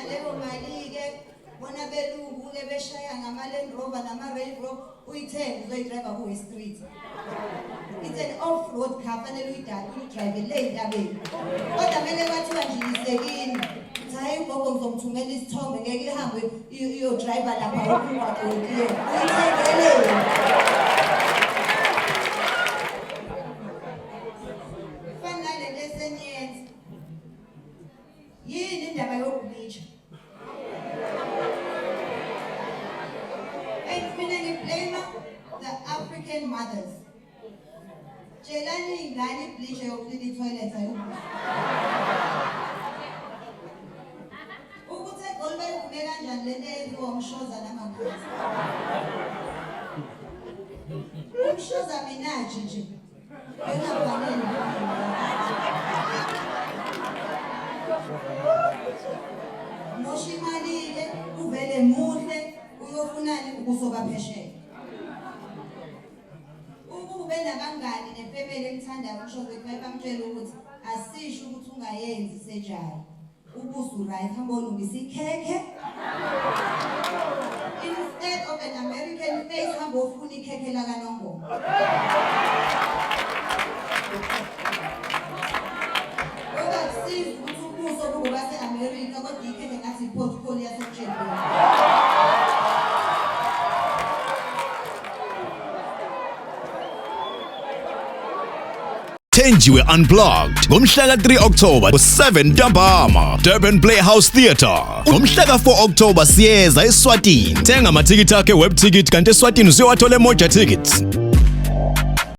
leyo mali-ke bona belungu-ke beshaya ngama-Land Rover nama-Range Rover uyithenge uzoyidriva kuwe-street. It's an off-road car, fanele uyidrayive le entabeni. Kodwa mele bathiwa nje isekini. Hayi gogo ngizomthumela isithombe ngeke ihambe iyo-driver lapha ukungaqondiye. Uyithengele. Fanele lesenyenza. Yini indaba yokubleacha? Mina ngiblame the African mothers. Tjelani ingane ibleach yokuclean i-toilet ayikho. Ukuthi eGoli bayivume kanjani le nto eyenziwa umshoza namangazi? Umshoza minaji nje. Engafanele. Mosha imali-ke uvele muhle uyofunani ukusoka phesheya. Ube nabangani nefamily emthandayo umshoza wethu bamtshela ukuthi asisho ukuthi ungayenzi sejali. Ubuso right hamba ulungisa ikhekhe. Instead of an American face hamba ufuna ikhekhe la kaNongoma. Ngoba kusiza ukuthi ubuso buba se-America kodwa ikhekhe ngathi i-portfolio yaseJebel. Thenjiwe Unplugged ngomhla ka-3 October ku-7 ntambama Durban Playhouse Theatre. Ngomhla ka-4 October siyeza eSwatini. Thenga amathikithi akhe web ticket kanti eSwatini usuyowathola eMoja Tickets.